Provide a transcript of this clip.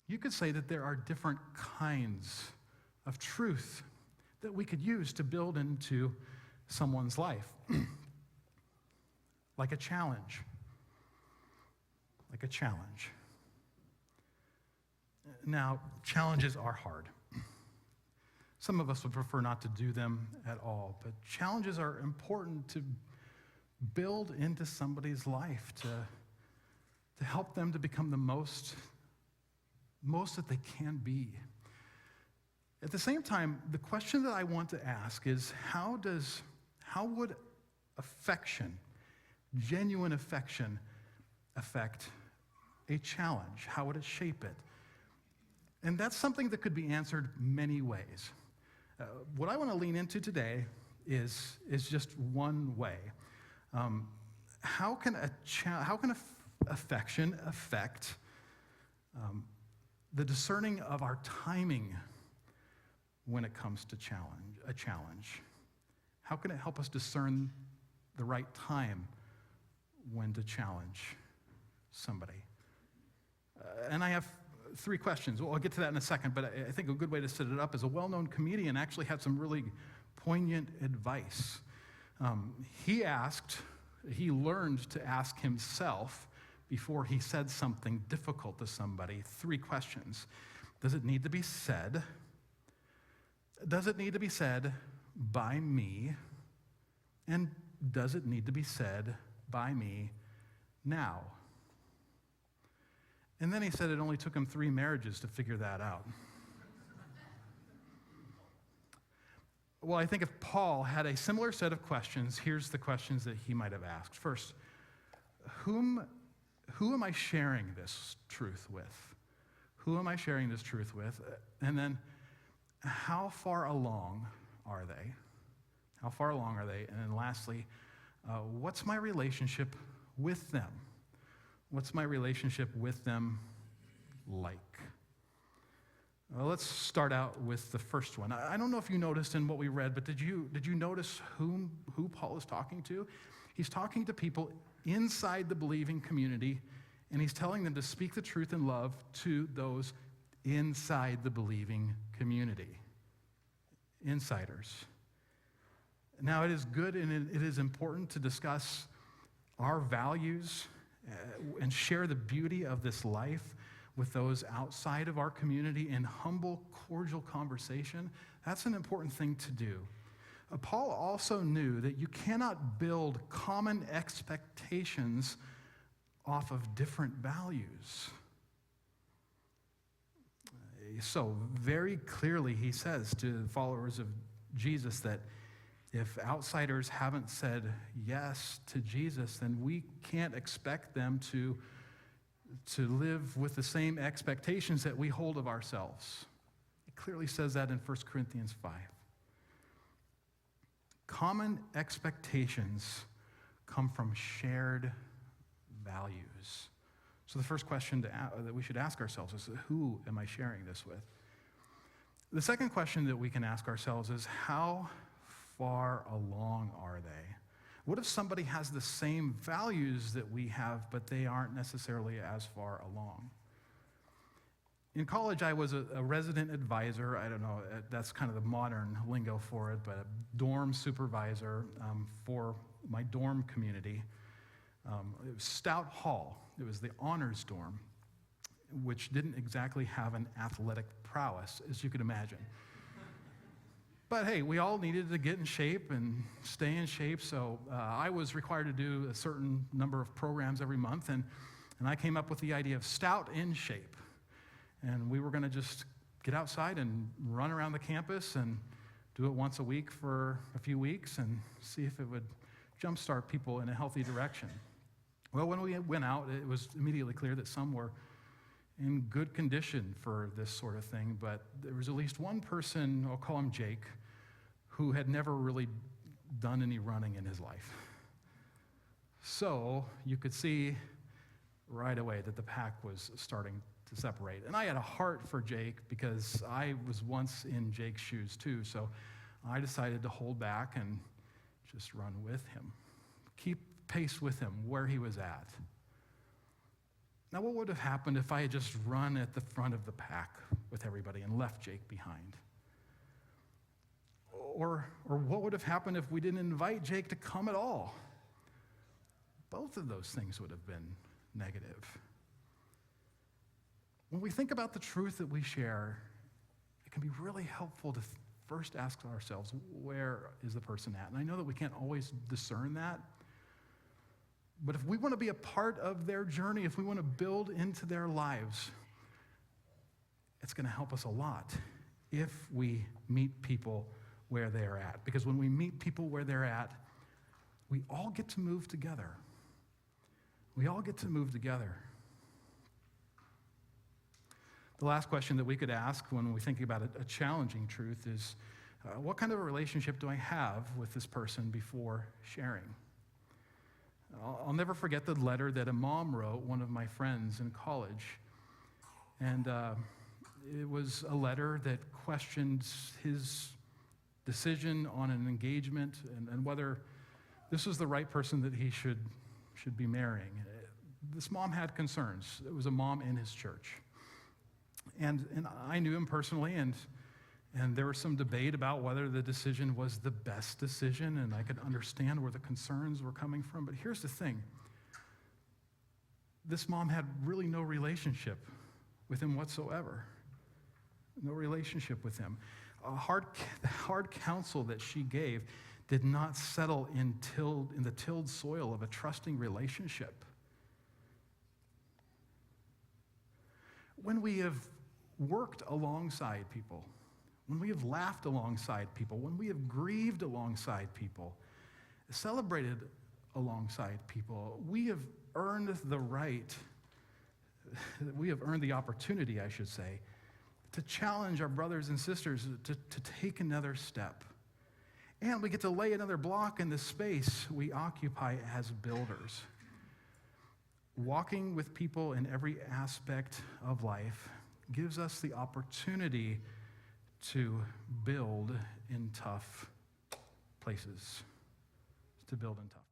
You could say that there are different kinds of truth that we could use to build into someone's life. Like a challenge. Like a challenge. Now, challenges are hard. Some of us would prefer not to do them at all, but challenges are important to build into somebody's life, to help them to become the most that they can be. At the same time, the question that I want to ask is, how would affection, genuine affection, affect a challenge? How would it shape it? And that's something that could be answered many ways. What I want to lean into today is just one way. How can affection affect the discerning of our timing when it comes to a challenge? How can it help us discern the right time when to challenge somebody? And I have 3 questions. Well, I'll get to that in a second, but I think a good way to set it up is a well-known comedian actually had some really poignant advice. He learned to ask himself before he said something difficult to somebody 3 questions. Does it need to be said? Does it need to be said by me? And does it need to be said by me now? And then he said it only took him 3 marriages to figure that out. Well, I think if Paul had a similar set of questions, here's the questions that he might have asked. First, who am I sharing this truth with? Who am I sharing this truth with? And then, how far along are they? How far along are they? And then lastly, what's my relationship with them? What's my relationship with them like? Well, let's start out with the first one. I don't know if you noticed in what we read, but did you notice who Paul is talking to? He's talking to people inside the believing community, and he's telling them to speak the truth in love to those inside the believing community. Insiders. Now, it is good and it is important to discuss our values and share the beauty of this life with those outside of our community in humble, cordial conversation. That's an important thing to do. Paul also knew that you cannot build common expectations off of different values. So very clearly he says to followers of Jesus that if outsiders haven't said yes to Jesus, then we can't expect them to live with the same expectations that we hold of ourselves. It clearly says that in 1 Corinthians 5. Common expectations come from shared values. So the first question that we should ask ourselves is, who am I sharing this with? The second question that we can ask ourselves is, how far along are they? What if somebody has the same values that we have, but they aren't necessarily as far along? In college, I was a resident advisor. I don't know, that's kind of the modern lingo for it, but a dorm supervisor for my dorm community. It was Stout Hall. It was the honors dorm, which didn't exactly have an athletic prowess, as you could imagine. But hey, we all needed to get in shape and stay in shape, so I was required to do a certain number of programs every month, and I came up with the idea of Stout in Shape. And we were going to just get outside and run around the campus and do it once a week for a few weeks and see if it would jumpstart people in a healthy direction. Well, when we went out, it was immediately clear that some were in good condition for this sort of thing, but there was at least one person, I'll call him Jake, who had never really done any running in his life. So you could see right away that the pack was starting to separate. And I had a heart for Jake because I was once in Jake's shoes too, so I decided to hold back and just run with him. Keep pace with him where he was at. Now, what would have happened if I had just run at the front of the pack with everybody and left Jake behind? Or what would have happened if we didn't invite Jake to come at all? Both of those things would have been negative. When we think about the truth that we share, it can be really helpful to first ask ourselves, where is the person at? And I know that we can't always discern that, but if we want to be a part of their journey, if we want to build into their lives, it's going to help us a lot if we meet people where they're at. Because when we meet people where they're at, we all get to move together. We all get to move together. The last question that we could ask when we think about a challenging truth is, what kind of a relationship do I have with this person before sharing? I'll never forget the letter that a mom wrote one of my friends in college. And it was a letter that questioned his decision on an engagement and whether this was the right person that he should be marrying. This mom had concerns. It was a mom in his church. And I knew him personally, and there was some debate about whether the decision was the best decision, and I could understand where the concerns were coming from. But here's the thing. This mom had really no relationship with him whatsoever. No relationship with him. The hard counsel that she gave did not settle in the tilled soil of a trusting relationship. When we have worked alongside people, when we have laughed alongside people, when we have grieved alongside people, celebrated alongside people, we have earned the right, we have earned the opportunity, I should say, to challenge our brothers and sisters to take another step. And we get to lay another block in the space we occupy as builders. Walking with people in every aspect of life gives us the opportunity to build in tough places. To build in tough